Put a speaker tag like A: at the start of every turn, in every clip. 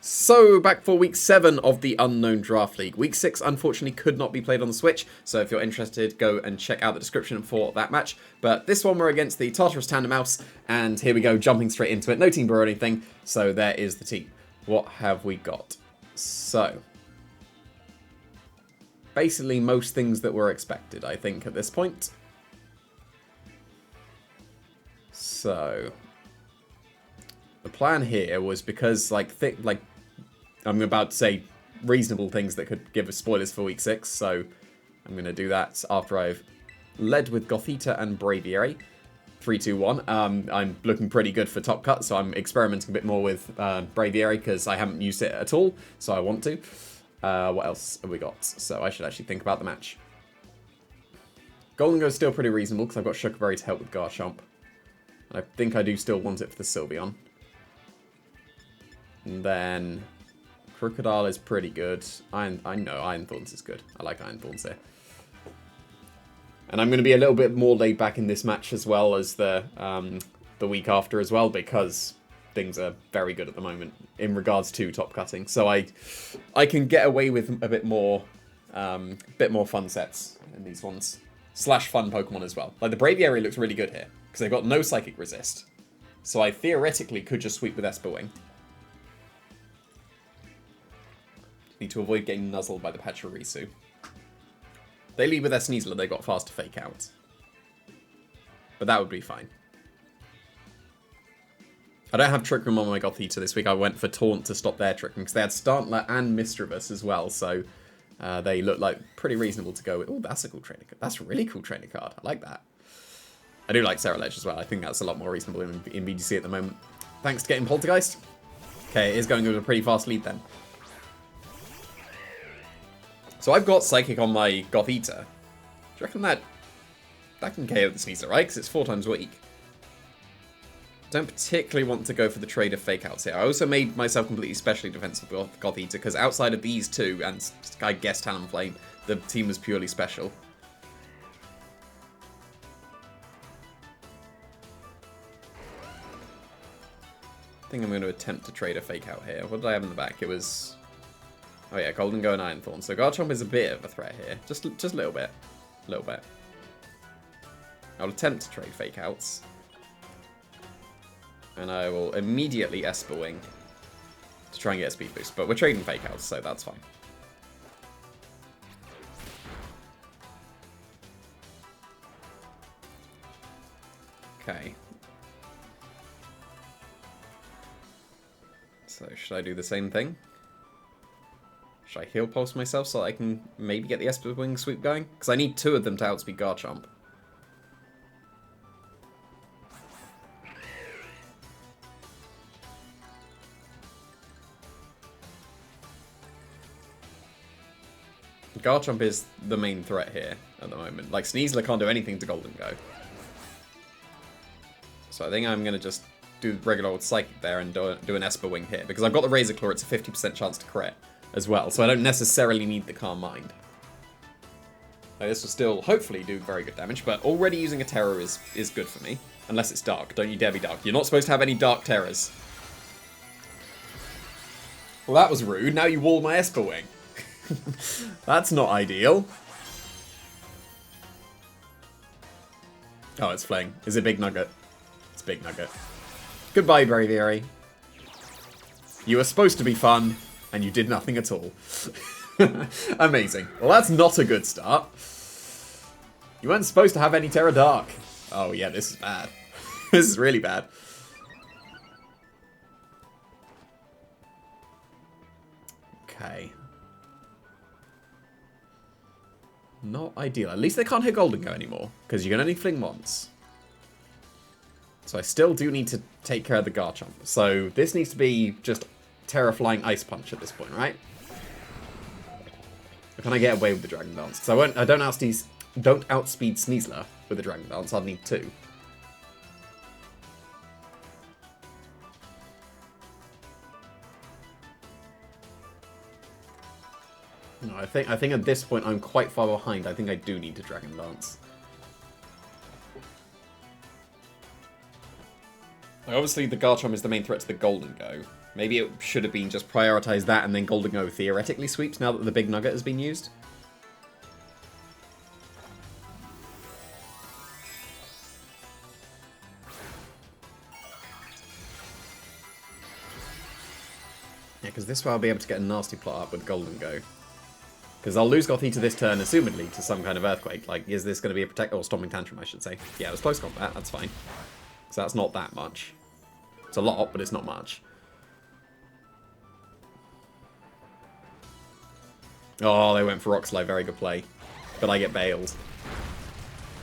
A: So, back for week 7 of the Unknown Draft League. Week 6, unfortunately, could not be played on the Switch, so if you're interested, go and check out the description for that match. But this one, we're against the Tartarus Tandemaus, and here we go, jumping straight into it. No team brew or anything, so there is the team. What have we got? So, basically most things that were expected, I think, at this point. So, the plan here was because, I'm about to say reasonable things that could give us spoilers for week 6, so I'm going to do that after I've led with Gothita and Braviary. 3, 2, 1. I'm looking pretty good for top cut, so I'm experimenting a bit more with Braviary because I haven't used it at all, so I want to. What else have we got? So I should actually think about the match. Golden Go is still pretty reasonable because I've got Shuckberry to help with Garchomp. And I think I do still want it for the Sylveon. And then Crocodile is pretty good. I know Iron Thorns is good. I like Iron Thorns here. And I'm going to be a little bit more laid back in this match as well as the week after as well, because things are very good at the moment in regards to top cutting. So I can get away with a bit more fun sets in these ones. Slash fun Pokemon as well. Like the Braviary looks really good here because they've got no Psychic Resist. So I theoretically could just sweep with Esper Wing. Need to avoid getting nuzzled by the Pachirisu. They lead with their Sneasler, they got fast to Fake Out. But that would be fine. I don't have Trick Room on my Gothita this week. I went for Taunt to stop their Trick Room because they had Startler and Mischievous as well, so they look like pretty reasonable to go with. Oh, that's a cool trainer card. That's a really cool trainer card. I like that. I do like Ceruledge as well. I think that's a lot more reasonable in VGC at the moment. Thanks to getting Poltergeist. Okay, it is going with a pretty fast lead then. So I've got Psychic on my Gothita. Do you reckon that can KO the Sneasler, right? Because it's 4 times weak. Don't particularly want to go for the trade of Fake Outs here. I also made myself completely specially defensive with Gothita, because outside of these two, and I guess Talonflame, the team was purely special. I think I'm going to attempt to trade a Fake Out here. What did I have in the back? It was... Oh yeah, Golden Go and Iron Thorn. So Garchomp is a bit of a threat here. Just a little bit. A little bit. I'll attempt to trade Fake Outs. And I will immediately Esper Wing to try and get a speed boost. But we're trading Fake Outs, so that's fine. Okay. So should I do the same thing? Should I Heal Pulse myself so I can maybe get the Esper Wing sweep going? Because I need 2 of them to outspeed Garchomp. Garchomp is the main threat here at the moment. Like, Sneasler can't do anything to Golden Go. So I think I'm going to just do regular old Psychic there and do an Esper Wing here. Because I've got the Razor Claw, it's a 50% chance to crit as well, so I don't necessarily need the Calm Mind. Like, this will still hopefully do very good damage, but already using a Terror is good for me. Unless it's Dark. Don't you dare be Dark. You're not supposed to have any Dark Terrors. Well, that was rude. Now you wall my Esper Wing. That's not ideal. Oh, it's Fling. Is it Big Nugget? It's Big Nugget. Goodbye, Braviary. You were supposed to be fun, and you did nothing at all. Amazing. Well, that's not a good start. You weren't supposed to have any Terra Dark. Oh, yeah, this is bad. This is really bad. Okay. Not ideal. At least they can't hit Golden Go anymore, because you can only fling once. So I still do need to take care of the Garchomp. So this needs to be just Terra Flying Ice Punch at this point, right? Or can I get away with the Dragon Dance? Because I don't outspeed Sneasler with the Dragon Dance. I'll need 2. No, I think at this point I'm quite far behind. I think I do need to Dragon Dance. Like, obviously the Garchomp is the main threat to the Golden Go. Maybe it should have been just prioritize that and then Golden Go theoretically sweeps now that the big nugget has been used. Yeah, because this way I'll be able to get a nasty plot up with Golden Go. Because I'll lose Gothita this turn, assumedly, to some kind of Earthquake. Like, is this going to be a Protect... or Stomping Tantrum, I should say. Yeah, it was close combat, that's fine. So that's not that much. It's a lot, but it's not much. Oh, they went for Rock Slide, very good play. But I get bailed.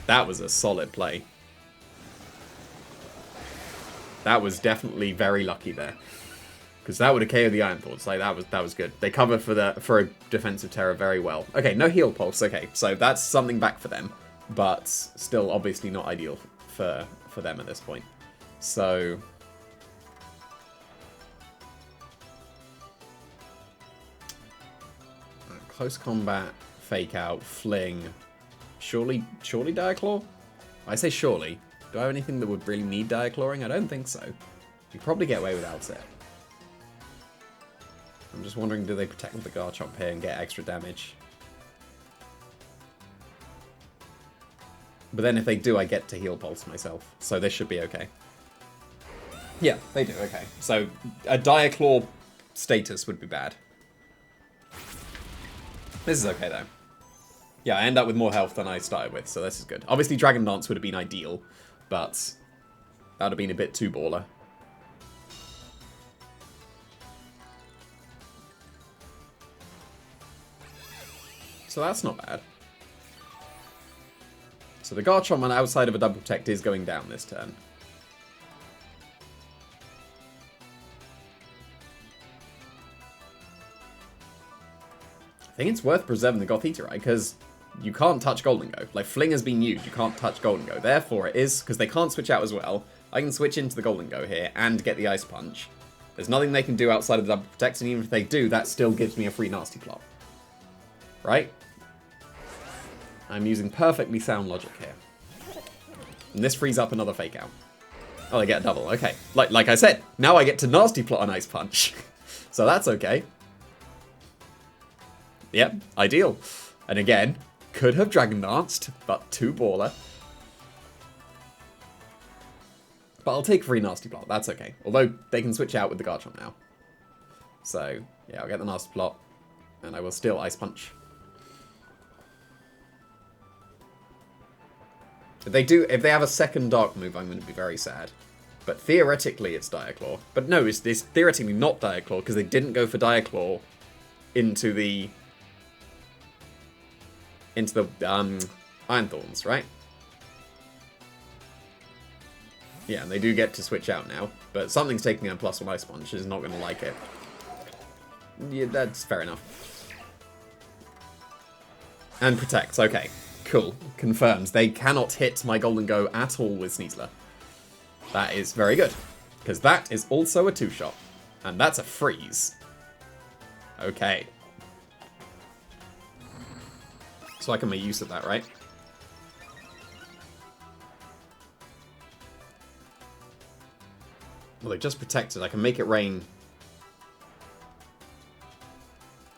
A: That was a solid play. That was definitely very lucky there. Because that would have KO'd the Iron Thoughts. Like, that was good. They cover for a defensive Terra very well. Okay, no Heal Pulse. Okay, so that's something back for them. But still, obviously not ideal for them at this point. So... Close combat, fake out, fling. Surely Diaclaw? I say surely. Do I have anything that would really need Diaclawing? I don't think so. You probably get away without it. I'm just wondering, do they protect with the Garchomp here and get extra damage? But then if they do, I get to Heal Pulse myself. So this should be okay. Yeah, they do, okay. So a Diaclaw status would be bad. This is okay, though. Yeah, I end up with more health than I started with, so this is good. Obviously, Dragon Dance would have been ideal, but that would have been a bit too baller. So that's not bad. So the Garchomp on outside of a double protect is going down this turn. I think it's worth preserving the Gothita, right? Because you can't touch Golden Go. Like, Fling has been used, you can't touch Golden Go. Therefore, it is, because they can't switch out as well, I can switch into the Golden Go here and get the Ice Punch. There's nothing they can do outside of the double protect, and even if they do, that still gives me a free nasty plot. Right? I'm using perfectly sound logic here. And this frees up another fake out. Oh, they get a double. Okay. Like I said, now I get to nasty plot an Ice Punch. So that's okay. Yep, ideal. And again, could have Dragon Danced, but too baller. But I'll take free nasty plot. That's okay. Although they can switch out with the Garchomp now. So, yeah, I'll get the nasty plot. And I will still Ice Punch. If they have a second Dark move, I'm going to be very sad. But theoretically, it's Diaclaw. But no, it's theoretically not Diaclaw, because they didn't go for Diaclaw into the Iron Thorns, right? Yeah, and they do get to switch out now. But something's taking a +1 Ice Punch, is not going to like it. Yeah, that's fair enough. And protects, okay. Cool. Confirms. They cannot hit my Golden Go at all with Sneasler. That is very good. Because that is also a 2-shot. And that's a freeze. Okay. So I can make use of that, right? Well, they just protected. I can make it rain.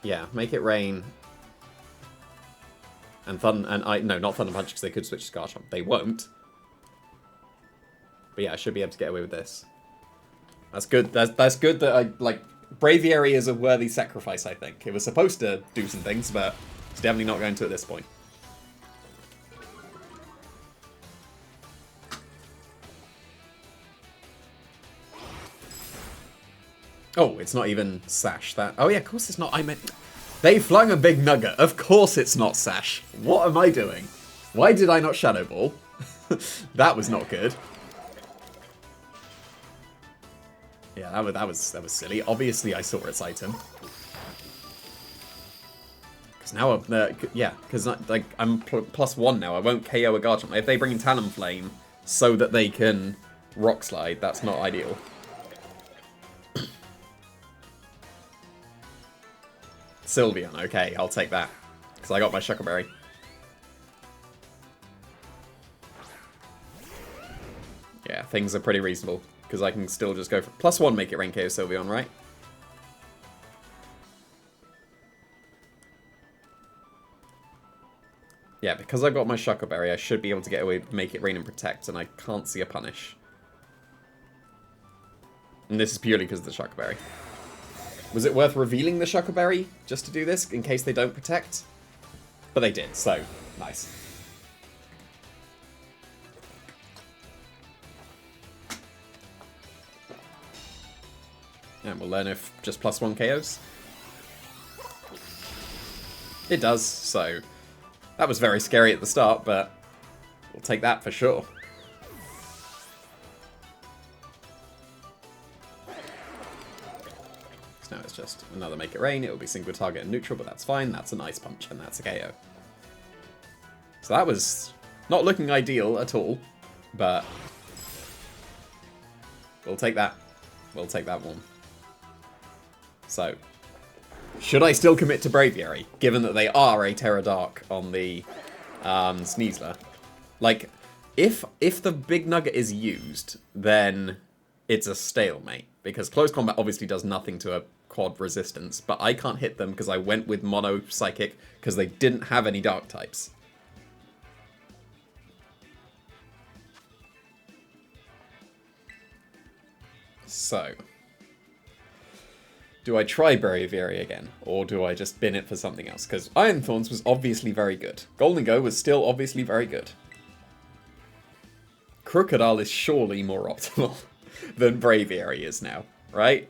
A: Yeah, make it rain. No, not Thunder Punch, because they could switch to Garchomp. They won't. But yeah, I should be able to get away with this. That's good. That's good that I, like, Braviary is a worthy sacrifice, I think. It was supposed to do some things, but it's definitely not going to at this point. Oh, it's not even Sash. Oh yeah, of course it's not. I meant... They flung a big nugget. Of course it's not Sash. What am I doing? Why did I not Shadow Ball? That was not good. Yeah, that was silly. Obviously, I saw its item. Because now, because like I'm +1 now. I won't KO a Garchomp. If they bring in Talonflame so that they can Rock Slide, that's not ideal. Sylveon, okay, I'll take that. Because I got my Shuckleberry. Yeah, things are pretty reasonable. Because I can still just go for +1, make it rain KO Sylveon, right? Yeah, because I've got my Shuckle Berry, I should be able to get away, make it rain and protect, and I can't see a punish. And this is purely because of the Shuckle Berry. Was it worth revealing the Shuckle Berry just to do this, in case they don't protect? But they did, so nice. And we'll learn if just +1 KOs. It does, so that was very scary at the start, but we'll take that for sure. So now it's just another Make It Rain. It will be single target and neutral, but that's fine. That's an Ice Punch, and that's a KO. So that was not looking ideal at all, but we'll take that. We'll take that one. So, should I still commit to Braviary, given that they are a Terra Dark on the Sneasler? Like, if the Big Nugget is used, then it's a stalemate, because Close Combat obviously does nothing to a quad resistance, but I can't hit them because I went with Mono Psychic because they didn't have any Dark types. So, do I try Braviary again, or do I just bin it for something else? Because Iron Thorns was obviously very good. Golden Go was still obviously very good. Crocodile is surely more optimal than Braviary is now, right?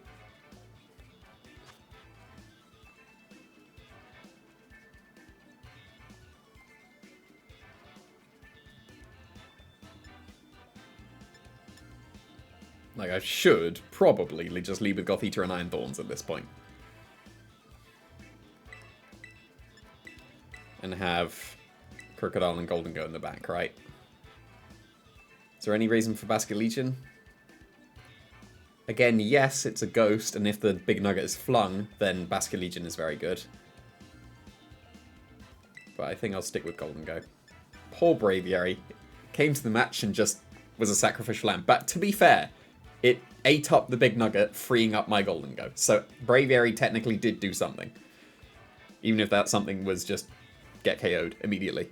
A: Like, I should probably just leave with Gothita and Iron Thorns at this point. And have Crocodile and Golden Go in the back, right? Is there any reason for Basket Legion? Again, yes, it's a ghost, and if the Big Nugget is flung, then Basket Legion is very good. But I think I'll stick with Golden Go. Poor Braviary came to the match and just was a sacrificial lamb. But to be fair, it ate up the Big Nugget, freeing up my Golden Go. So Braviary technically did do something. Even if that something was just get KO'd immediately.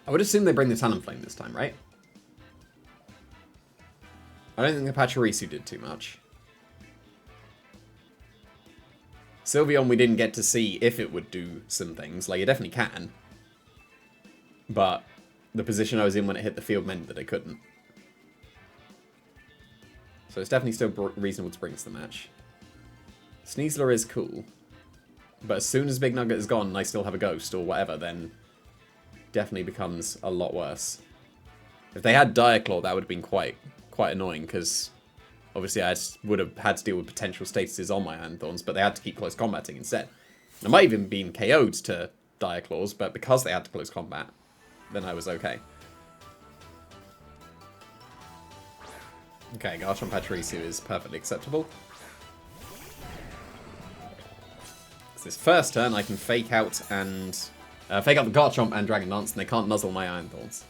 A: I would assume they bring the Talonflame this time, right? I don't think the Pachirisu did too much. Sylveon we didn't get to see if it would do some things. Like, it definitely can. But the position I was in when it hit the field meant that it couldn't. So it's definitely still reasonable to bring to the match. Sneasler is cool. But as soon as Big Nugget is gone and I still have a Ghost or whatever, then definitely becomes a lot worse. If they had Diaclaw, that would have been quite annoying, because obviously I would have had to deal with potential statuses on my Iron Thorns, but they had to keep close combating instead. I might even been KO'd to Diaclaws, but because they had to close combat, then I was okay. Okay, Garchomp Pachirisu is perfectly acceptable. So this first turn I can fake out and fake out the Garchomp and Dragon Dance, and they can't nuzzle my Iron Thorns.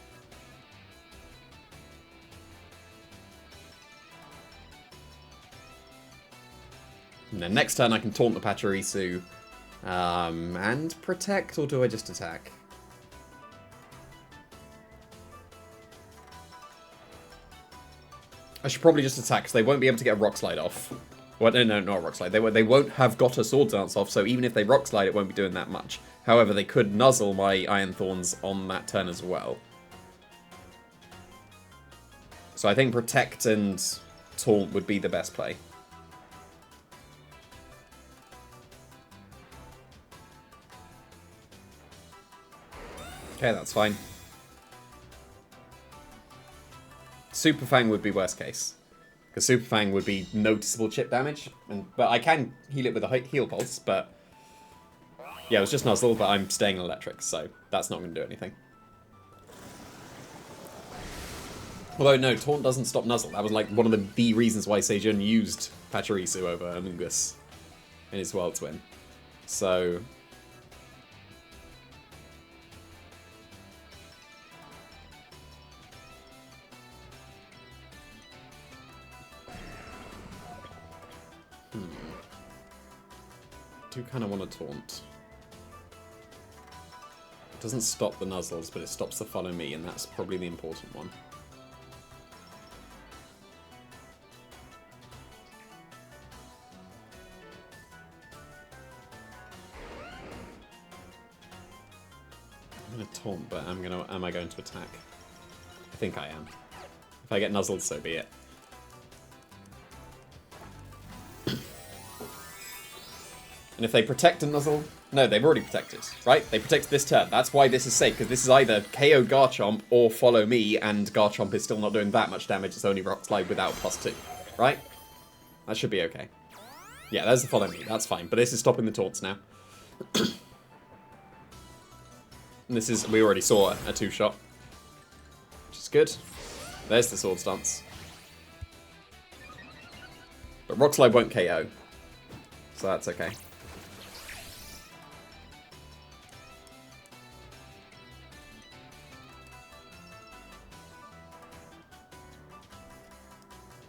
A: And then next turn I can taunt the Pachirisu and protect, or do I just attack? I should probably just attack, because they won't be able to get a Rock Slide off. Well, no, not a Rock Slide. They won't have got a Sword Dance off, so even if they Rock Slide, it won't be doing that much. However, they could nuzzle my Iron Thorns on that turn as well. So I think Protect and Taunt would be the best play. Okay, that's fine. Super Fang would be worst case, because Super Fang would be noticeable chip damage, but I can heal it with a heal pulse, but yeah, it was just Nuzzle, but I'm staying electric, so that's not going to do anything. Although, no, Taunt doesn't stop Nuzzle. That was like one of the reasons why Sejun used Pachirisu over Amoonguss in his World Twin. So do kind of want to Taunt. It doesn't stop the Nuzzles, but it stops the follow me, and that's probably the important one. I'm gonna taunt, but am I going to attack? I think I am. If I get nuzzled, so be it. And if they protect a nuzzle... No, they've already protected, right? They protected this turn. That's why this is safe, because this is either KO Garchomp or follow me, and Garchomp is still not doing that much damage. It's only Rock Slide without +2, right? That should be okay. Yeah, there's the follow me. That's fine. But this is stopping the taunts now. And this is... We already saw a two-shot. Which is good. There's the Swords Dance. But Rock Slide won't KO. So that's okay.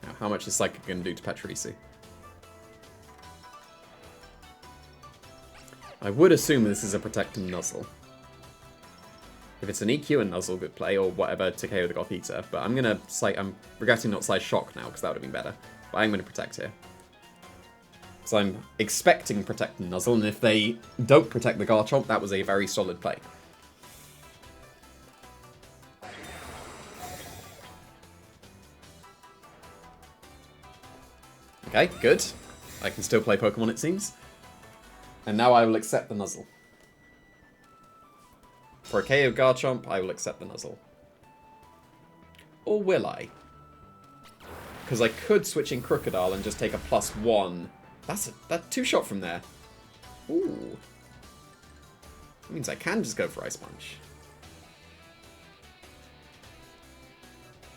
A: Now, how much is Psychic going to do to Patrici? I would assume this is a Protect and Nuzzle. If it's an EQ and Nuzzle, good play, or whatever to KO the Gothita. But I'm regretting not Slice Shock now, because that would have been better. But I'm going to Protect here. So I'm expecting Protect and Nuzzle, and if they don't protect the Garchomp, that was a very solid play. Okay, good. I can still play Pokemon, it seems. And now I will accept the Nuzzle. For a KO Garchomp, I will accept the Nuzzle. Or will I? Because I could switch in Crocodile and just take a +1. That's two-shot from there. Ooh. That means I can just go for Ice Punch.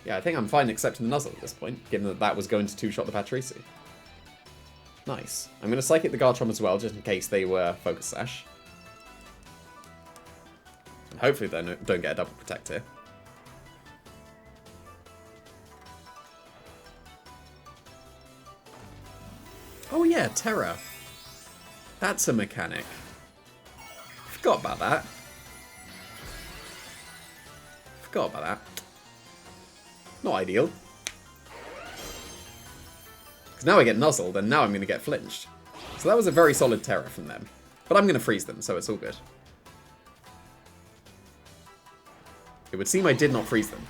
A: Yeah, I think I'm fine accepting the Nuzzle at this point, given that that was going to two-shot the Patrici. Nice. I'm going to Psychic the Garchomp as well, just in case they were Focus Sash. And hopefully they don't get a double Protect here. Oh yeah, Terra. That's a mechanic. Forgot about that. Forgot about that. Not ideal. Because now I get Nuzzled, and now I'm going to get flinched. So that was a very solid Terra from them. But I'm going to freeze them, so it's all good. It would seem I did not freeze them.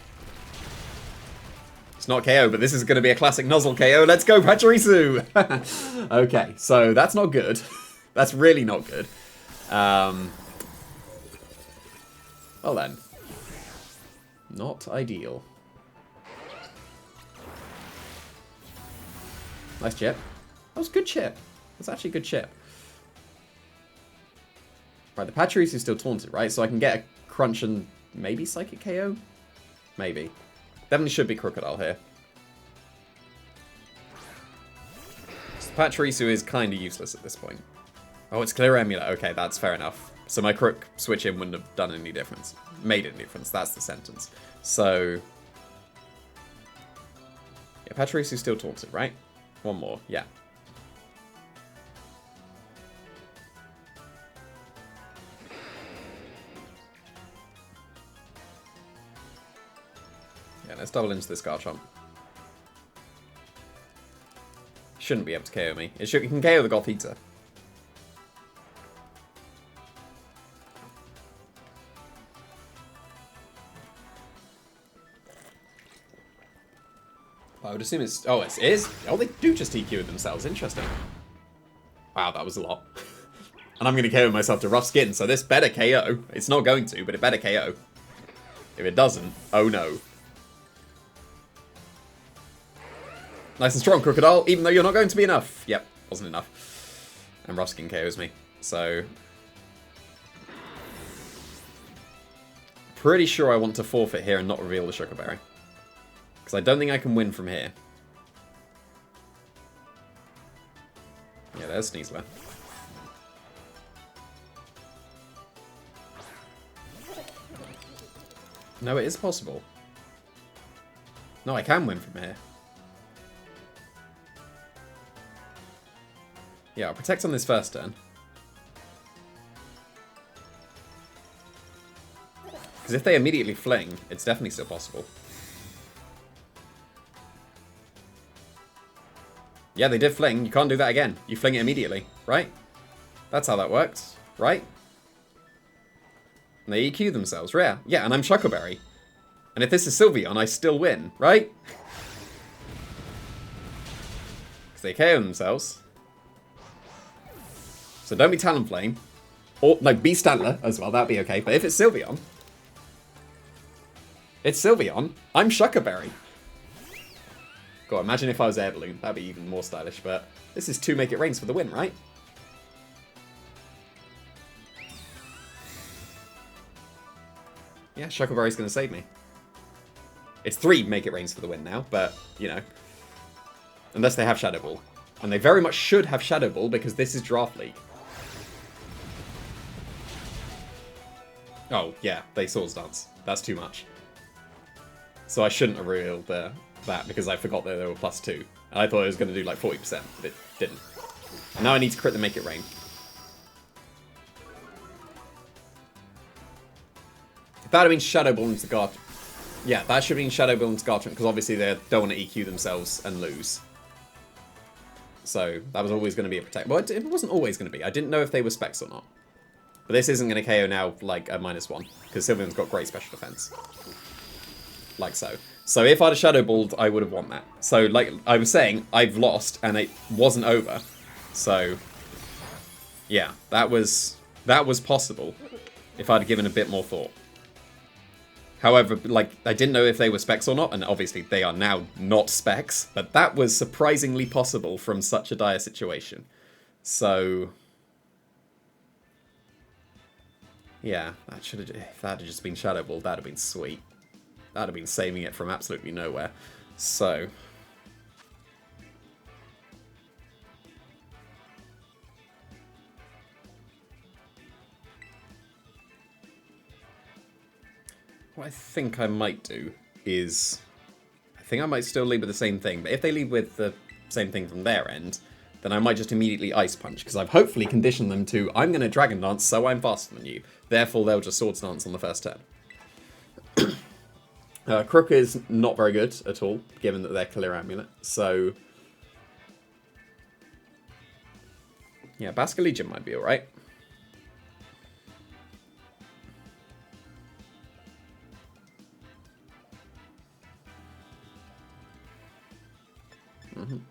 A: It's not KO, but this is going to be a classic Nuzzle KO. Let's go, Pachirisu! Okay, so that's not good. That's really not good. Well then. Not ideal. Nice chip. That was a good chip. That's actually a good chip. Right, the Pachirisu is still taunted, right? So I can get a Crunch and maybe Psychic KO? Maybe. Definitely should be Crocodile here. So Pachirisu is kind of useless at this point. Oh, it's Clear Amulet. Okay, that's fair enough. So my Crook switch in wouldn't have done any difference. Made any difference. That's the sentence. So... yeah, Pachirisu's still taunted, right? One more. Yeah. Yeah, let's double into this Garchomp. Shouldn't be able to KO me. It can KO the Gothita. I would assume it's... oh, it is? Oh, they do just EQ themselves. Interesting. Wow, that was a lot. And I'm going to KO myself to Rough Skin, so this better KO. It's not going to, but it better KO. If it doesn't, oh no. Nice and strong, Crocodile, even though you're not going to be enough. Yep, wasn't enough. And Rough Skin KOs me, so... pretty sure I want to forfeit here and not reveal the Sugar Berry. Because I don't think I can win from here. Yeah, there's Sneasler. No, it is possible. No, I can win from here. Yeah, I'll protect on this first turn. Because if they immediately fling, it's definitely still possible. Yeah, they did fling. You can't do that again. You fling it immediately, right? That's how that works, right? And they EQ themselves, yeah. Yeah, and I'm Shuckleberry. And if this is Sylveon, I still win, right? Because they KO themselves. So don't be Talonflame. Or, no, be Stantler as well, that'd be okay. But if it's Sylveon... It's Sylveon. I'm Shuckleberry. God, imagine if I was Air Balloon. That'd be even more stylish, but... This is 2 Make It Rains for the win, right? Yeah, Shuckleberry's gonna save me. It's 3 Make It Rains for the win now, but, you know. Unless they have Shadow Ball. And they very much should have Shadow Ball, because this is Draft League. Oh, yeah, they Swords Dance. That's too much. So I shouldn't have revealed that, because I forgot that they were +2. And I thought it was going to do like 40%, but it didn't. And now I need to crit the Make It Rain. If that had been Shadow Ball into Garchomp. Yeah, that should have been Shadow Ball into Garchomp, because obviously they don't want to EQ themselves and lose. So that was always going to be a protect. Well, it wasn't always going to be. I didn't know if they were specs or not. But this isn't going to KO now like a -1, because Sylveon's got great special defense. Like so. So if I'd have Shadow Balled, I would have won that. So like I was saying, I've lost and it wasn't over. So yeah, that was possible if I'd given a bit more thought. However, like I didn't know if they were specs or not, and obviously they are now not specs, but that was surprisingly possible from such a dire situation. So yeah, that should have, if that had just been Shadow Ball, that'd have been sweet. That'd have been saving it from absolutely nowhere. So what I think I might do is, I think I might still lead with the same thing, but if they lead with the same thing from their end, then I might just immediately Ice Punch, because I've hopefully conditioned them to, I'm going to Dragon Dance, so I'm faster than you. Therefore, they'll just Swords Dance on the first turn. Crook is not very good at all, given that they're Clear Amulet, so yeah, Basculegion might be alright.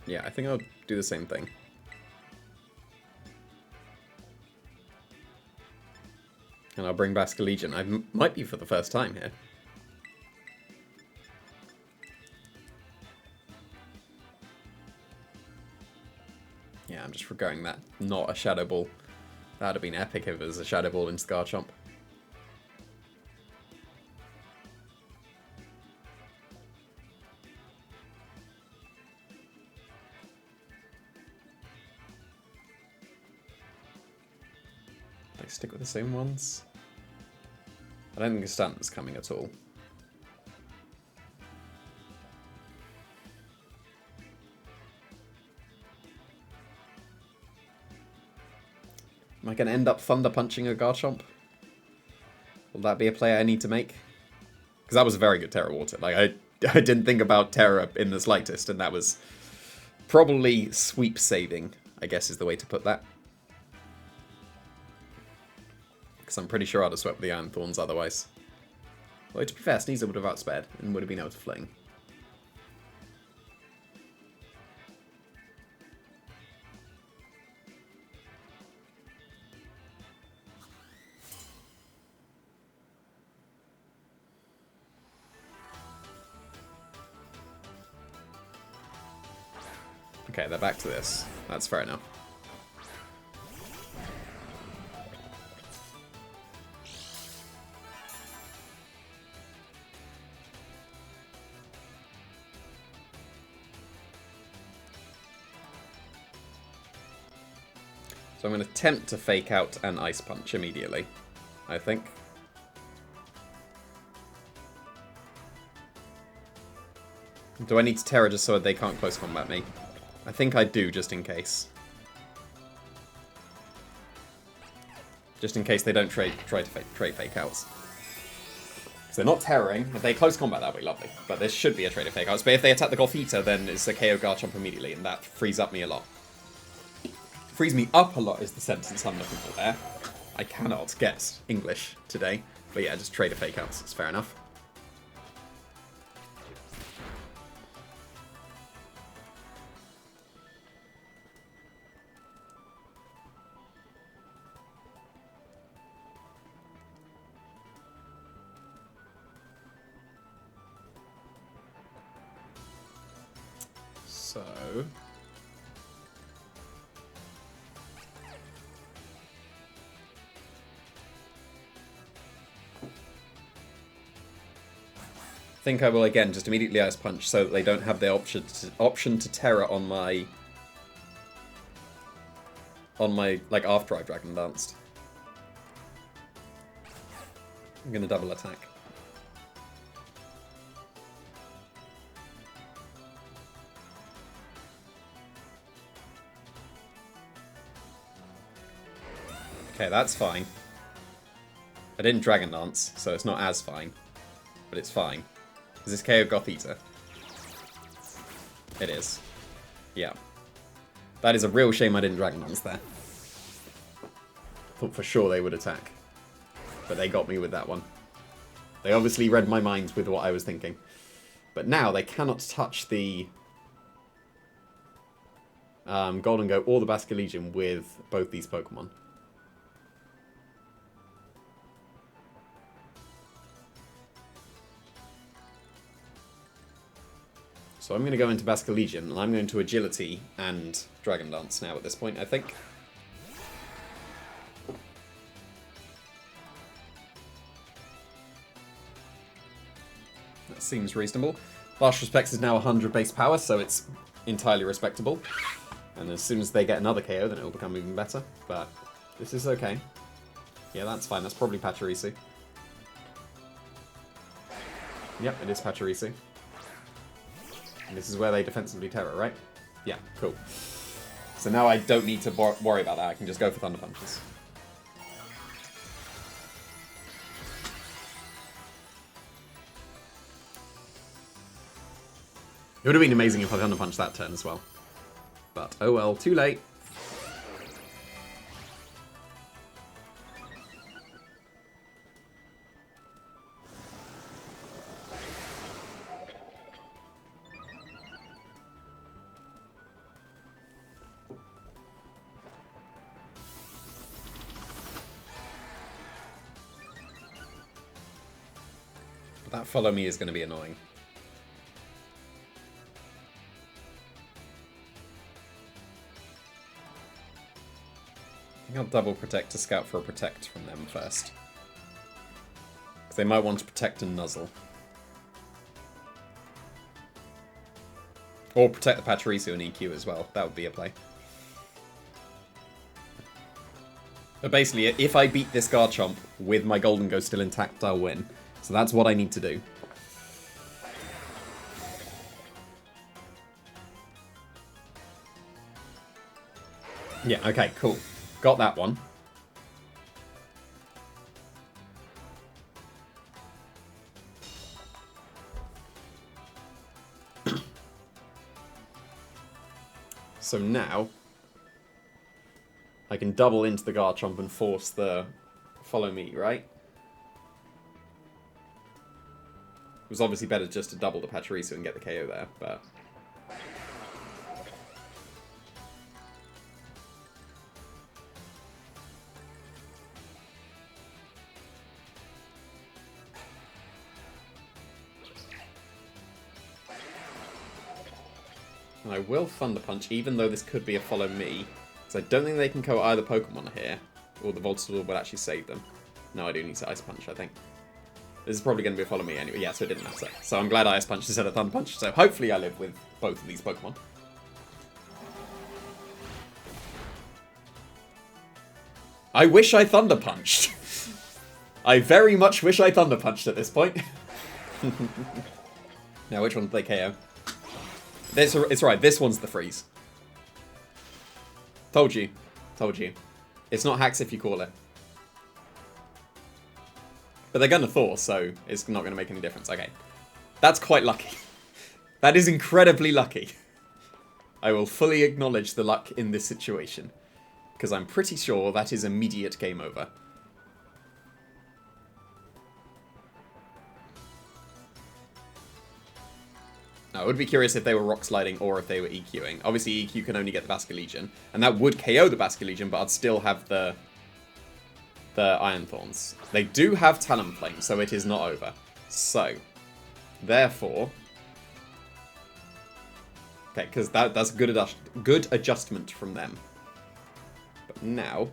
A: Yeah, I think I'll do the same thing. And I'll bring Basculegion. I might be for the first time here. Yeah, I'm just forgetting that. Not a Shadow Ball. That would have been epic if it was a Shadow Ball into Garchomp. Do I stick with the same ones? I don't think a stunt is coming at all. Am I going to end up Thunder Punching a Garchomp? Will that be a play I need to make? Because that was a very good Terra Water. Like, I didn't think about Terra in the slightest, and that was probably sweep saving, I guess is the way to put that. Because I'm pretty sure I'd have swept the Iron Thorns otherwise. Although, to be fair, Sneasel would have outspared and would have been able to fling. Okay, they're back to this. That's fair enough. So I'm going to attempt to fake out an Ice Punch immediately, I think. Do I need to Terra just so they can't close combat me? I think I do, just in case. Just in case they don't try to trade fake outs. they're not terroring. If they close combat, that would be lovely. But there should be a trade of fake outs. But if they attack the Gothita, then it's a KO Garchomp immediately, and that frees up me a lot. Frees me up a lot is the sentence I'm looking for there. I cannot get English today. But yeah, just trade of fake outs. It's fair enough. So... I think I will again just immediately Ice Punch so that they don't have the option to Terra on my like after I've Dragon Danced. I'm gonna double attack. Okay, that's fine. I didn't Dragon Dance, so it's not as fine, but it's fine. Is this KO Gothita? It is. Yeah. That is a real shame I didn't Dragon Dance there. Thought for sure they would attack. But they got me with that one. They obviously read my mind with what I was thinking. But now they cannot touch the Golden Go or the Basculegion with both these Pokemon. So I'm going to go into Basculegion, and I'm going to Agility and Dragon Dance now at this point, I think. That seems reasonable. Last Respects is now 100 base power, so it's entirely respectable. And as soon as they get another KO, then it will become even better. But this is okay. Yeah, that's fine. That's probably Pachirisu. Yep, it is Pachirisu. And this is where they defensively Terra, right? Yeah, cool. So now I don't need to worry about that. I can just go for Thunder Punches. It would have been amazing if I Thunder Punched that turn as well. But, oh well, too late. That follow me is going to be annoying. I think I'll double protect to scout for a protect from them first. Because they might want to protect and nuzzle. Or protect the Pachirisu and EQ as well. That would be a play. But basically, if I beat this Garchomp with my Golden Ghost still intact, I'll win. So that's what I need to do. Yeah, okay, cool. Got that one. So now, I can double into the Garchomp and force the follow me, right? It was obviously better just to double the Pachirisu and get the KO there, but... And I will Thunder Punch, even though this could be a follow me, because I don't think they can KO either Pokemon here, or the Voltosaur will actually save them. No, I do need to Ice Punch, I think. This is probably going to be a follow me anyway. Yeah, so it didn't matter. So I'm glad I Ice Punched instead of Thunder Punch. So hopefully I live with both of these Pokemon. I wish I Thunder Punched. I very much wish I Thunder Punched at this point. Now, which one did they KO? It's right. This one's the freeze. Told you. Told you. It's not hacks if you call it. But they're going to Thor, so it's not going to make any difference. Okay. That's quite lucky. That is incredibly lucky. I will fully acknowledge the luck in this situation. Because I'm pretty sure that is immediate game over. Now, I would be curious if they were rock sliding or if they were EQing. Obviously, EQ can only get the Basculegion. And that would KO the Basculegion, but I'd still have the Iron Thorns. They do have Talonflame, so it is not over. So, therefore... Okay, because that's good adjustment from them. But now,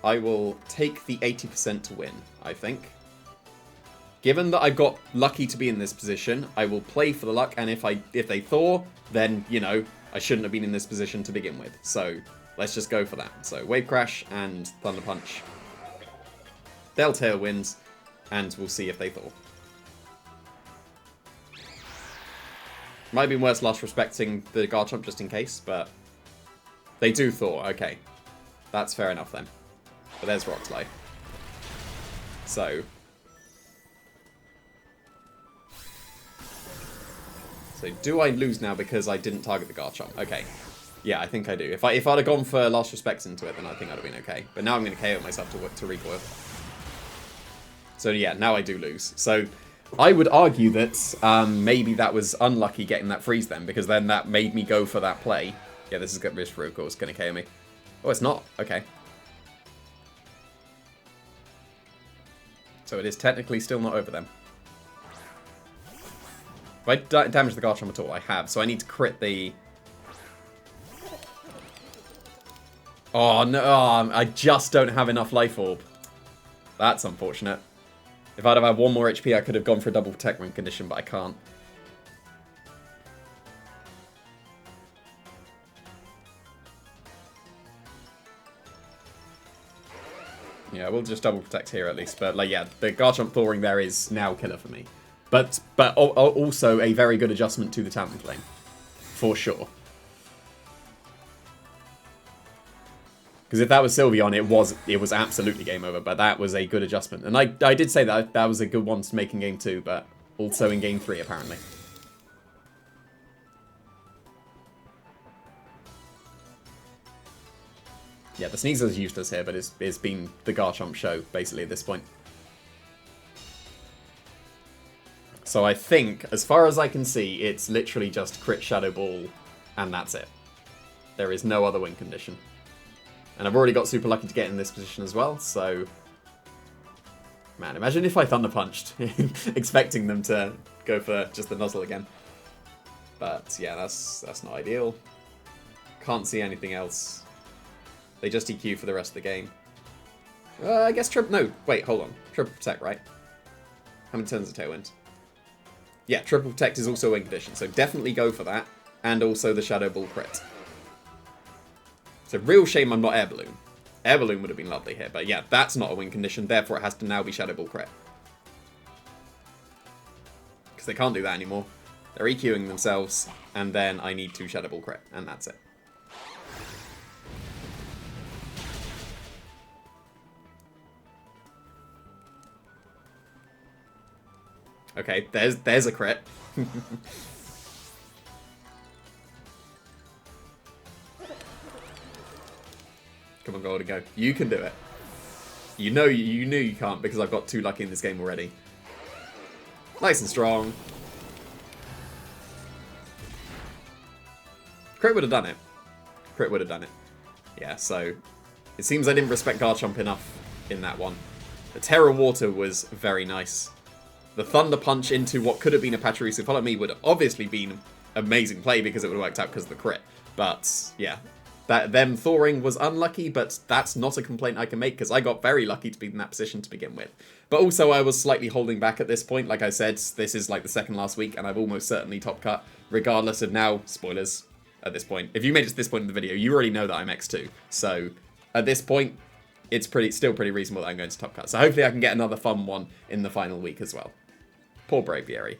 A: I will take the 80% to win, I think. Given that I got lucky to be in this position, I will play for the luck, and if they Thor, then, you know, I shouldn't have been in this position to begin with. So, let's just go for that. So, Wave Crash and Thunder Punch. They'll Tailwind, and we'll see if they Thor. Might have been worth last respecting the Garchomp just in case, but they do Thor. Okay, that's fair enough then. But there's Rock Slide. So do I lose now because I didn't target the Garchomp? Okay. Yeah, I think I do. If I'd have gone for last respects into it, then I think I'd have been okay. But now I'm going to KO myself to recoil. So yeah, now I do lose. So I would argue that maybe that was unlucky getting that freeze then, because then that made me go for that play. Yeah, this is good risk for, of course, going to KO me. Oh, it's not. Okay. So it is technically still not over then. If I damage the Garchomp at all, I have. So I need to crit the... Oh, no. Oh, I just don't have enough Life Orb. That's unfortunate. If I'd have had one more HP, I could have gone for a double Protect win condition, but I can't. Yeah, we'll just double Protect here at least. But, like, yeah, the Garchomp thawing there is now killer for me. But also a very good adjustment to the Talonflame. For sure. Because if that was Sylveon, it was absolutely game over, but that was a good adjustment. And I did say that was a good one to make in Game 2, but also in Game 3, apparently. Yeah, the Sneasel is useless here, but it's been the Garchomp show, basically, at this point. So I think, as far as I can see, it's literally just crit Shadow Ball, and that's it. There is no other win condition. And I've already got super lucky to get in this position as well, so... Man, imagine if I Thunder Punched, expecting them to go for just the Nuzzle again. But yeah, that's not ideal. Can't see anything else. They just EQ for the rest of the game. I guess no, wait, hold on. Triple Protect, right? How many turns is Tailwind? Yeah, Triple Protect is also a win condition, so definitely go for that. And also the Shadow Ball crit. It's a real shame I'm not Air Balloon. Air Balloon would have been lovely here, but yeah, that's not a win condition, therefore it has to now be Shadow Ball crit. Because they can't do that anymore. They're EQing themselves, and then I need to Shadow Ball crit, and that's it. Okay, there's a crit. Come on, Golden, go. You can do it. You knew you can't because I've got too lucky in this game already. Nice and strong. Crit would have done it. Crit would have done it. Yeah, so it seems I didn't respect Garchomp enough in that one. The Terra Water was very nice. The Thunder Punch into what could have been a Pachirisu Follow Me would have obviously been amazing play because it would have worked out because of the crit. But, yeah. Them thawing was unlucky, but that's not a complaint I can make because I got very lucky to be in that position to begin with. But also I was slightly holding back at this point. Like I said, this is like the second last week and I've almost certainly top cut, regardless of now, spoilers, at this point. If you made it to this point in the video, you already know that I'm X2. So, at this point, it's still pretty reasonable that I'm going to top cut. So hopefully I can get another fun one in the final week as well. Poor Braviary.